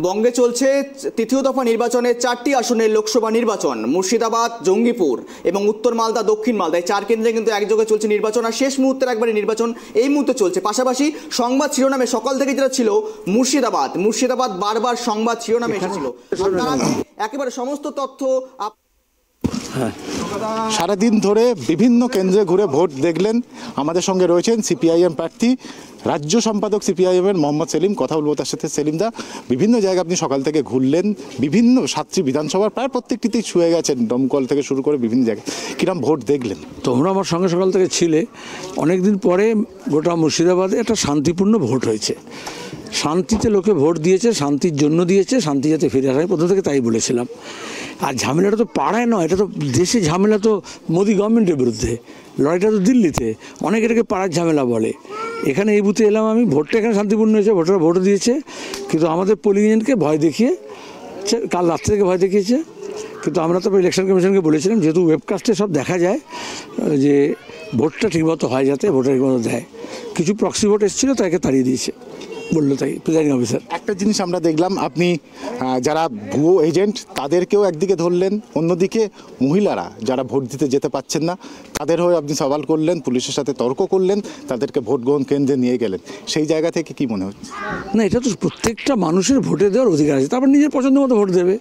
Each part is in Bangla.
বঙ্গে চলছে তৃতীয় দফা নির্বাচনের 4টি আসনের লোকসভা নির্বাচন। মুর্শিদাবাদ, জঙ্গিপুর এবং উত্তর মালদা, দক্ষিণ মালদা, এই 4 কেন্দ্রে কিন্তু একযোগে চলছে নির্বাচন। আর শেষ মুহূর্তের একবারে নির্বাচন এই মুহূর্তে চলছে। পাশাপাশি সংবাদ শিরোনামে সকাল থেকে যেটা ছিল মুর্শিদাবাদ বারবার সংবাদ শিরোনামে এসেছিল। একেবারে সমস্ত তথ্য সারাদিন ধরে বিভিন্ন কেন্দ্রে ঘুরে ভোট দেখলেন। আমাদের সঙ্গে রয়েছেন সিপিআইএম প্রার্থী, রাজ্য সম্পাদক সিপিআইএমের মোহাম্মদ সেলিম। কথা বলবো তার সাথে। সেলিমদা, বিভিন্ন জায়গায় আপনি সকাল থেকে ঘুরলেন, বিভিন্ন 7টি বিধানসভার প্রায় প্রত্যেকটিতেই ছুঁয়ে গেছেন, দমকল থেকে শুরু করে বিভিন্ন জায়গায়। কিরম ভোট দেখলেন? তোমরা আমার সঙ্গে সকাল থেকে ছিলে। অনেকদিন পরে গোটা মুর্শিদাবাদে একটা শান্তিপূর্ণ ভোট হয়েছে। শান্তিতে লোকে ভোট দিয়েছে, শান্তির জন্য দিয়েছে, শান্তি যাতে ফিরে আসে, প্রথম থেকে তাই বলেছিলাম। আর ঝামেলাটা তো পাড়ায় নয়, এটা তো দেশে ঝামেলা, তো মোদি গভর্নমেন্টের বিরুদ্ধে লড়াইটা তো দিল্লিতে। অনেক এটাকে পাড়ার ঝামেলা বলে। এখানে এই বুথে এলাম আমি, ভোটটা এখানে শান্তিপূর্ণ হয়েছে, ভোটাররা ভোট দিয়েছে। কিন্তু আমাদের পোলিং এজেন্টকে ভয় দেখিয়ে, কাল রাত্রে থেকে ভয় দেখিয়েছে। কিন্তু আমরা তো ইলেকশন কমিশনকে বলেছিলাম, যেহেতু ওয়েবকাস্টে সব দেখা যায়, যে ভোটটা ঠিকমতো হয়, যাতে ভোটার ঠিকমতো দেয়। কিছু প্রক্সি ভোট এসেছিলো, তাকে তাড়িয়ে দিয়েছে বললো তাই প্রিজাইডিং অফিসার। একটা জিনিস আমরা দেখলাম, আপনি যারা ভুয়ো এজেন্ট তাদেরকেও একদিকে ধরলেন, অন্যদিকে মহিলারা যারা ভোট দিতে যেতে পারছেন না তাদের হয়ে আপনি সওয়াল করলেন, পুলিশের সাথে তর্ক করলেন, তাদেরকে ভোট গ্রহণ কেন্দ্রে নিয়ে গেলেন। সেই জায়গা থেকে কি মনে হচ্ছে? না, এটা তো প্রত্যেকটা মানুষের ভোটে দেওয়ার অধিকার আছে, তারপর নিজের পছন্দ মতো ভোট দেবে।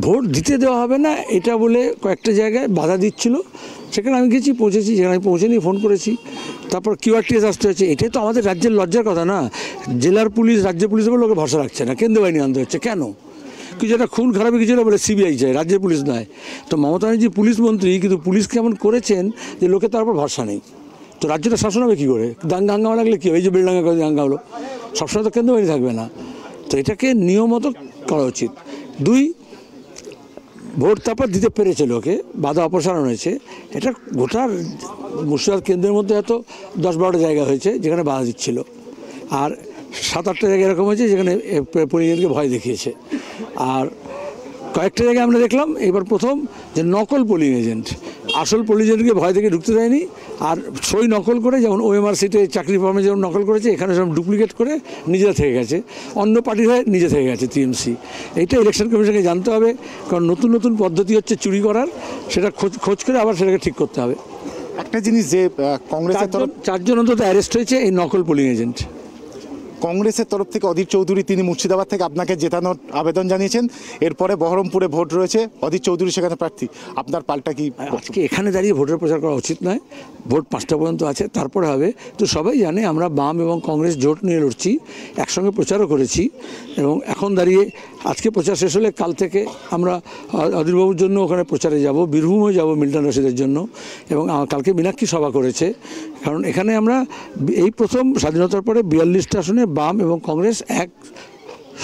ভোট দিতে দেওয়া হবে না এটা বলে কয়েকটা জায়গায় বাধা দিচ্ছিল, সেখানে আমি গেছি, পৌঁছেছি। যেখানে আমি পৌঁছে নিয়ে ফোন করেছি, তারপর QRTS আসতে হয়েছে। এটাই তো আমাদের রাজ্যের লজ্জার কথা না। জেলার পুলিশ, রাজ্য পুলিশের উপর লোকে ভরসা রাখছে না, কেন্দ্র বাহিনী আনতে হচ্ছে। কেন? কিছু একটা খুন খারাপি কিছু বলে CBI চাই, রাজ্যের পুলিশ নয়। তো মমতা ব্যানার্জি পুলিশ মন্ত্রী, কিন্তু পুলিশ কেমন করেছেন যে লোকে তার উপর ভরসা নেই। তো রাজ্যটা শাসন হবে কী করে? হাঙ্গামা লাগলে কী হবে? এই যে বেলডাঙ্গা করে দাঙ্গা হলো, সবসময় তো কেন্দ্র বাহিনী থাকবে না। তো এটাকে নিয়মত করা উচিত। 2, ভোট তারপর দিতে পেরেছে লোকে, বাধা অপসারণ হয়েছে। এটা গোটার মুর্শিদাবাদ কেন্দ্রের মধ্যে হয়তো 10-12টা জায়গা হয়েছে যেখানে বাধা দিচ্ছিল। আর 7-8টা জায়গা এরকম হয়েছে যেখানে পরিজনকে ভয় দেখিয়েছে। আর কয়েকটা জায়গায় আমরা দেখলাম এবার প্রথম যে নকল পোলিং এজেন্ট, আসল পোলিং এজেন্টকে ভয় থেকে ঢুকতে দেয়নি। আর সই নকল করে, যেমন OMR সিটে চাকরি ফর্মে যেমন নকল করেছে, এখানে সব ডুপ্লিকেট করে নিজেরা থেকে গেছে, অন্য পার্টির হয়ে নিজে থেকে গেছে TMC। এইটা ইলেকশন কমিশনকে জানতে হবে, কারণ নতুন নতুন পদ্ধতি হচ্ছে চুরি করার, সেটা খোঁজ করে আবার সেটাকে ঠিক করতে হবে। একটা জিনিস যে কংগ্রেসের তরফ 4 জন অন্তত অ্যারেস্ট হয়েছে এই নকল পোলিং এজেন্ট। কংগ্রেসের তরফ থেকে অধীর চৌধুরী, তিনি মুর্শিদাবাদ থেকে আপনাকে জেতানোর আবেদন জানিয়েছেন। এরপরে বহরমপুরে ভোট রয়েছে, অধীর চৌধুরী সেখানে প্রার্থী। আপনার পাল্টা কি? আজকে এখানে দাঁড়িয়ে ভোটের প্রচার করা উচিত নয়। ভোট 5টা পর্যন্ত আছে, তারপরে হবে। তো সবাই জানে আমরা বাম এবং কংগ্রেস জোট নিয়ে লড়ছি, একসঙ্গে প্রচারও করেছি। এবং এখন দাঁড়িয়ে আজকে প্রচার শেষ হলে কাল থেকে আমরা অধীরবাবুর জন্য ওখানে প্রচারে যাব, বীরভূমে যাব মিল্টন রশিদের জন্য। এবং কালকে মীনাক্ষী সভা করেছে, কারণ এখানে আমরা এই প্রথম স্বাধীনতার পরে 42টা আসনে বাম এবং কংগ্রেস এক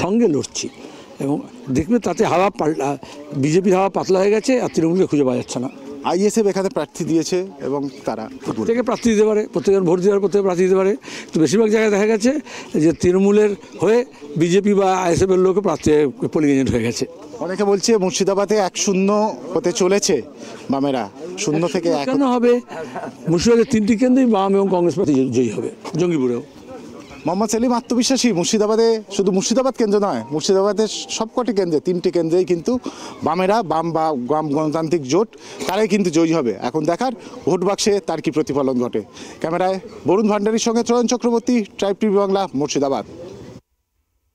সঙ্গে লড়ছি। এবং দেখবে তাতে বিজেপির হাওয়া পাতলা হয়ে গেছে, আর তৃণমূলকে খুঁজে পাওয়া যাচ্ছে না। ISF এখানে প্রার্থী দিয়েছে এবং তারা প্রত্যেকে প্রার্থী দিতে পারে, প্রত্যেকের ভোট দেওয়ার প্রত্যেকে প্রার্থী দিতে পারে। তো বেশিরভাগ জায়গায় দেখা গেছে যে তৃণমূলের হয়ে বিজেপি বা ISF-এর লোক প্রার্থী পোলিং এজেন্ট হয়ে গেছে। অনেকে বলছে মুর্শিদাবাদে 1-0 হতে চলেছে, বামেরা 0 থেকে 1 কেন হবে? মুর্শিদাবাদের 3টি কেন্দ্রেই বাম এবং কংগ্রেস প্রার্থী জয়ী হবে, জঙ্গিপুরেও। মোহাম্মদ সেলিম আত্মবিশ্বাসী মুর্শিদাবাদে, শুধু মুর্শিদাবাদ কেন্দ্র নয়, মুর্শিদাবাদের সবকটি কেন্দ্রে, 3টি কেন্দ্রেই কিন্তু বামেরা, বাম বা বাম গণতান্ত্রিক জোট, তারাই কিন্তু জয়ী হবে। এখন দেখার ভোট বাক্সে তার কি প্রতিফলন ঘটে। ক্যামেরায় বরুণ ভান্ডারীর সঙ্গে ত্রয়ন চক্রবর্তী, ট্রাইব টিভি বাংলা, মুর্শিদাবাদ।